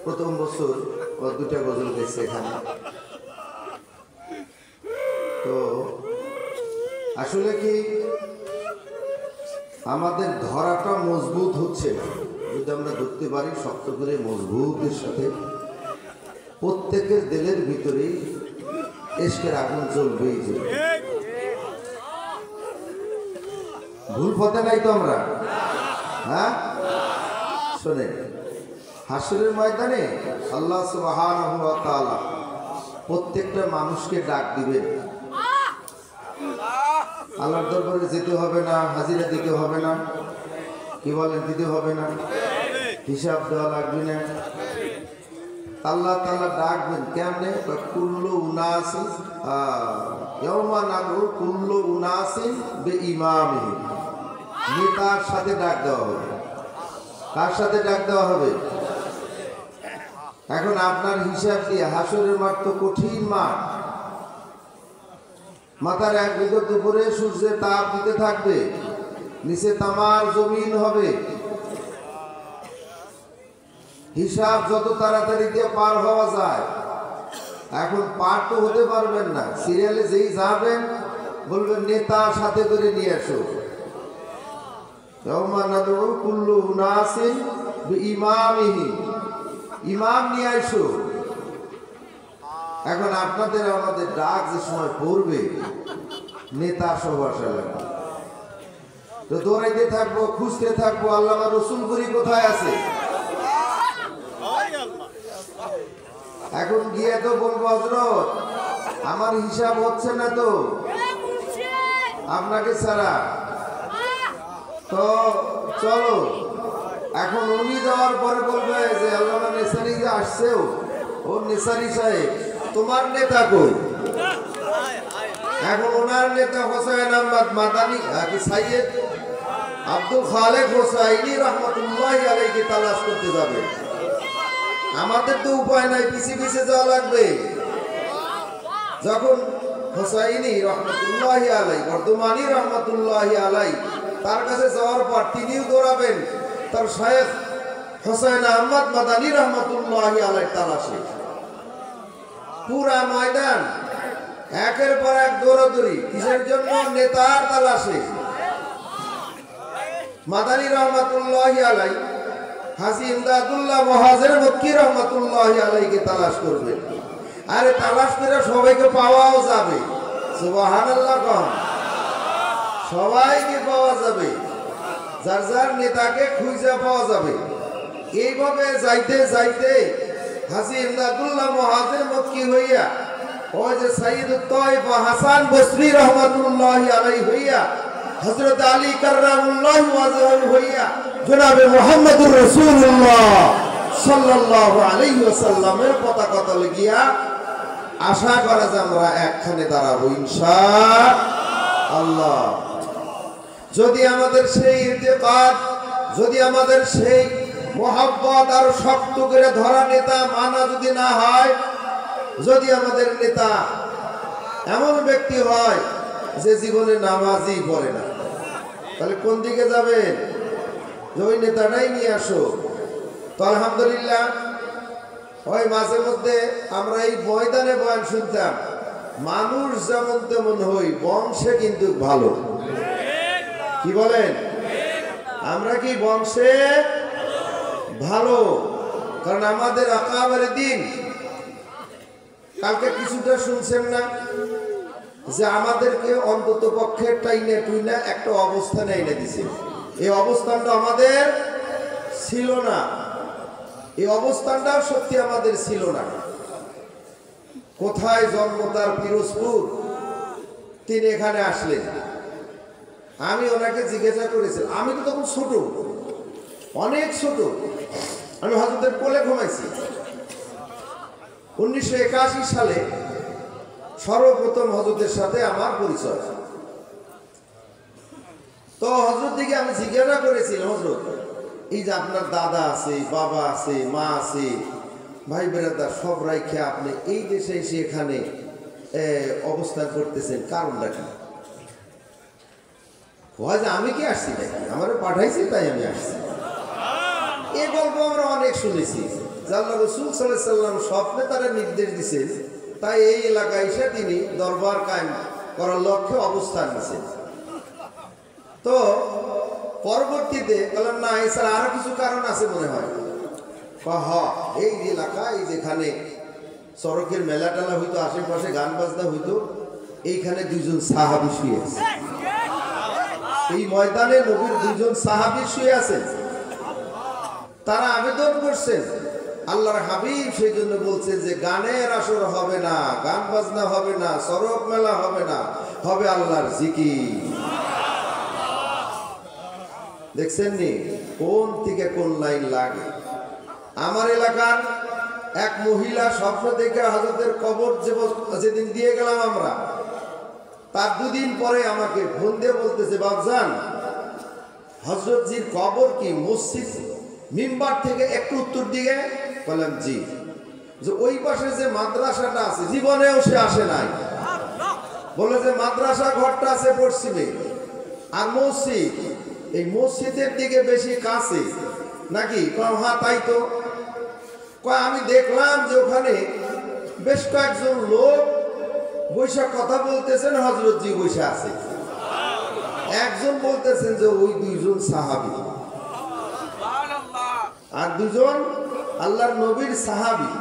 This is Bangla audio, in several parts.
প্রথম বছর ও দুটা গজল গেছে এখানে। তো আসলে কি আমাদের ধরাটা মজবুত হচ্ছে না, যদি আমরা ধরতে পারি শক্ত করে মজবুতের সাথে, প্রত্যেকের দিলের ভিতরেই ইশকের আগুন জ্বলবেই জ্বলবে। ভুল পথে নাই তো আমরা, হ্যাঁ? শোনেন, হাসরের ময়দানে আল্লাহ সুবহানাহু ওয়া তাআলা প্রত্যেকটা মানুষকে ডাক দিবেন। আল্লাহর দরবারে যেতে হবে না, হাজিরা দিতে হবে না, কি বলেন, দিতে হবে না, হিসাব দেওয়া লাগবে না। আল্লাহ তাআলা ডাকবেন কেমনে? কুল্লু উনাসিন ইয়াউমা নাদউ কুল্লু উনাসিন বিইমামিহি। নেতার সাথে ডাক দেওয়া হবে। কার সাথে ডাক দেওয়া হবে? এখন আপনার হিসাব দিয়ে, হাসরের মাঠ তো কঠিন মাঠ, মাথার এক বিঘত দুপুরে সূর্যের তাপ দিতে থাকবে, নিচে তামার জমিন হবে। হিসাব যত তাড়াতাড়ি দিয়ে পার হওয়া যায়, এখন পার তো হতে পারবেন না, সিরিয়ালে যেই যাবেন বলবেন নেতার সাথে করে নিয়ে আসো। ইয়াউমা নাদউ কুল্লু উনাসিন বিইমামিহি, ইমাম নিয়ে আসো। এখন আপনাদের আমাদের ডাক যে সময় পড়বে, নেতা সহ আসা লাগবে। তো দৌড়াইতে থাকবো, খুঁজতে থাকবো আল্লামা রসুলপুরি কোথায় আছে। এখন গিয়ে তো বলবো হযরত আমার হিসাব হচ্ছে না তো আপনাকে ছাড়া, তো চলো। এখন উনি যাওয়ার পরে বলবে যে আল্লামা নেসারি যে আসছেও, ও নেসারি সাহেব তোমার নেতা কই? এখন ওনার নেতা হোসেন আহমদ মাদানী কি সাইয়েদ আব্দুল খালেক হোসাইনি রহমতুল্লাহি আলাইহি তালাশ করতে যাবে। আমাদের তো উপায় নাই, পিছিয়ে পিছিয়ে যাওয়া লাগবে। যখন হোসাইনি রহমতুল্লাহি আলাইহি, বর্ধমানি রহমতুল্লাহি আলাইহি তার কাছে যাওয়ার পর তিনিও দৌড়াবেন তার শায়েখ হোসেন আহমদ মাদানী রহমতুল্লাহি আলাইহি তালাশে। পুরা ময়দান একের পর এক দৌড়াদৌড়ি, কিসের জন্য? নেতার তালাশে। মাদানী রহমতুল্লাহি আলাইহি হাজী ইমদাদুল্লাহ মুহাজির মক্কি রহমতুল্লাহি আলাইহিকে তালাশ করবে। আরে তালাশ করে সবাইকে পাওয়াও যাবে, সুবহানাল্লাহ কন, সবাইকে পাওয়া যাবে, যার যার নেতাকে খুঁজে পাওয়া যাবে। এইভাবে যাইতে যাইতে হাজী ইমদাদুল্লাহ মুহাজির মক্কি হইয়া, ওই যে সাইয়্যিদুত তায়েফ হাসান বসরি রহমাতুল্লাহি আলাইহি হইয়া, হযরত আলী কাররামুল্লাহু ওয়াজহু হইয়া, জনাবে মুহাম্মদুর রাসূলুল্লাহ সাল্লাল্লাহু আলাইহি ওয়াসাল্লামের পতাকা তলে গিয়া আশা করা যে আমরা একখানে দাঁড়াবো ইনশাআল্লাহ। যদি আমাদের সেই ইতিকাদ, যদি আমাদের সেই মোহাব্বত আর শক্ত করে ধরা নেতা মানা যদি না হয়, যদি আমাদের নেতা এমন ব্যক্তি হয় যে জীবনে নামাজই পড়ে না, তাহলে কোন দিকে যাবেন? যে ওই নেতাটাই নিয়ে আসো। তো আলহামদুলিল্লাহ, ওই মাঝে মধ্যে আমরা এই ময়দানে বয়ান শুনতাম, মানুষ যেমন তেমন হই, বংশে কিন্তু ভালো। কি বলেন? আমরা কি বংশে ভালো? কারণ আমাদের আকাবের দিন, কালকে কিছুটা শুনছেন না যে আমাদেরকে অন্তত পক্ষে টাইনে টুইনা একটা অবস্থানে এনে দিছে। এই অবস্থানটা আমাদের ছিল না, এই অবস্থানটা সত্যি আমাদের ছিল না। কোথায় জন্ম তার? পিরোজপুর। তিনি এখানে আসলেন, আমি ওনাকে জিজ্ঞাসা করেছিলাম, আমি তো তখন ছোট, অনেক ছোট, আমি হযরতের কোলে ঘুমাইছি। 1981 সালে সর্বপ্রথম হযরতের সাথে আমার পরিচয়। তো হযরত দিকে আমি জিজ্ঞাসা করেছিলাম, হযরত এই যে আপনার দাদা আছে, বাবা আছে, মা আছে, ভাই বেরাদার সব রাইখে আপনি এই দেশে এসে এখানে অবস্থান করতেছেন, কারণটা কি? হয় যে আমি কি আসছি নাকি, আমার পাঠাইছি তাই আমি আসছি। এই গল্প আমরা অনেক শুনেছি। আল্লাহ রাসূল সাল্লাল্লাহু আলাইহি সাল্লাম স্বপ্নে তারা নির্দেশ দিয়েছেন, তাই এই এলাকায় এসে তিনি দরবার কায়েম করার লক্ষ্যে অবস্থান নিয়েছেন। তো পরবর্তীতে বললাম না, এছাড়া আরো কিছু কারণ আছে মনে হয়। এই এলাকায় যেখানে সড়কের মেলা টেলা হইতো, আশেপাশে গান বাজনা হইতো, এইখানে দুইজন সাহাবী শুয়ে আছে। এই ময়দানে নবীর দুইজন সাহাবী শুয়ে আছেন। তারা আবেদন করছেন, আল্লাহর হাবিব সেই জন্য বলছেন যে গানের আসর হবে না, গান বাজনা হবে না, সড়ক মেলা হবে না, হবে আল্লাহর জিকির। দেখছেন নি কোন থেকে কোন লাইন লাগে। আমার এলাকার এক মহিলা স্বপ্ন দেখে হযরতের কবর যেদিন দিয়ে গেলাম আমরা, তার দুদিন পরে আমাকে ফোন দিয়ে বলতেছে, বাবজান হযরতজির কবর কি মসজিদ মিম্বার থেকে একটু উত্তর দিকে? বললাম জি। যে ওই পাশে যে মাদ্রাসাটা আছে জীবনেও সে আসে নাই। বলে যে মাদ্রাসা ঘরটা আছে পশ্চিমে, আর মসজিদ এই মসজিদের দিকে বেশি কাছে নাকি? হ্যাঁ তাই তো। আমি দেখলাম যে ওখানে বেশ কয়েকজন লোক বৈশা কথা বলতেছেন, হযরতজি বৈশা আছে। একজন বলতেছেন যে ওই দুইজন সাহাবী, আর দুজন আল্লাহর নবীর সাহাবী।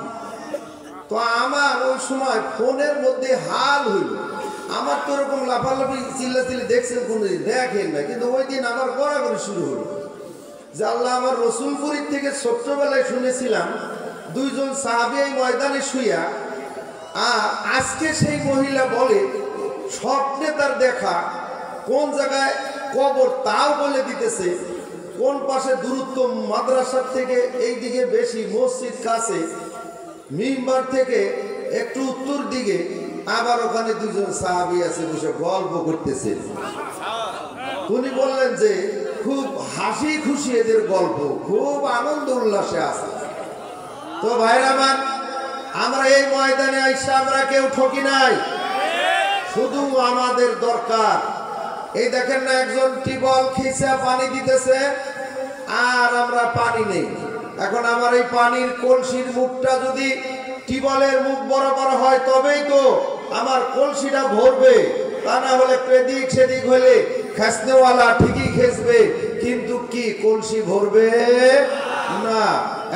তো আমার ওই সময় ফোনের মধ্যে হাল হইল, আমার তো এরকম লাফালাফি চিল্লাচিল্লি দেখছেন কোনদিন দেখেন না, কিন্তু ওই দিন আমার গড়াগড়ি শুরু হলো যে আল্লাহ, আমার রসুলপুরীর থেকে ছোট্টবেলায় শুনেছিলাম দুইজন সাহাবী এই ময়দানে শুইয়া, আর আজকে সেই মহিলা বলে স্বপ্নে তার দেখা কোন জায়গায় কবর তাও বলে দিতেছে, কোন পাশে দূরত্ব মাদ্রাসার থেকে এই দিকে বেশি, মসজিদ কাছে, মিম্বার থেকে একটু উত্তর দিকে, আবার ওখানে দুজন সাহাবী আছে বসে গল্প করতেছে। উনি বললেন যে খুব হাসি খুশি এদের গল্প, খুব আনন্দ উল্লাসে আছে। তো ভাইরা আমার, আমরা এই ময়দানে আইসা আমরা কেউ ঠকি নাই, শুধু আমাদের দরকার। এই দেখেন না, একজন টিউবওয়েল খিচা পানি দিতেছে আর আমরা পানি নেই। এখন আমার এই পানির কলসির মুখটা যদি টিউবওয়েলের মুখ বরাবর হয় তবেই তো আমার কলসিটা ভরবে, তা না হলে এদিক সেদিক হলে খাসনেওয়ালা ঠিকই খেসবে, কিন্তু কি কলসি ভরবে না।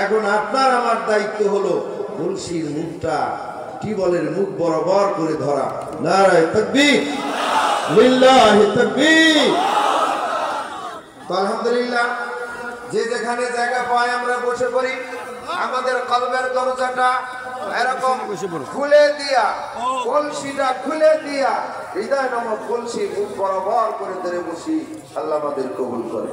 এখন আপনার আমার দায়িত্ব হলো কলসির মুখটা টিউবওয়েলের মুখ বরাবর করে ধরা। নারায়ে তাকবীর, লিল্লাহি তাকবীর। তো আলহামদুলিল্লাহ, যে যেখানে জায়গা পাই আমরা বসে পড়ি, আমাদের কলবের দরজাটা এরকম খুলে দিয়া, কলসিটা খুলে দিয়া, হৃদয় নামক কলসি মুখ বরাবর করে ধরে বসি। আল্লাহ আমাদের কবুল করে।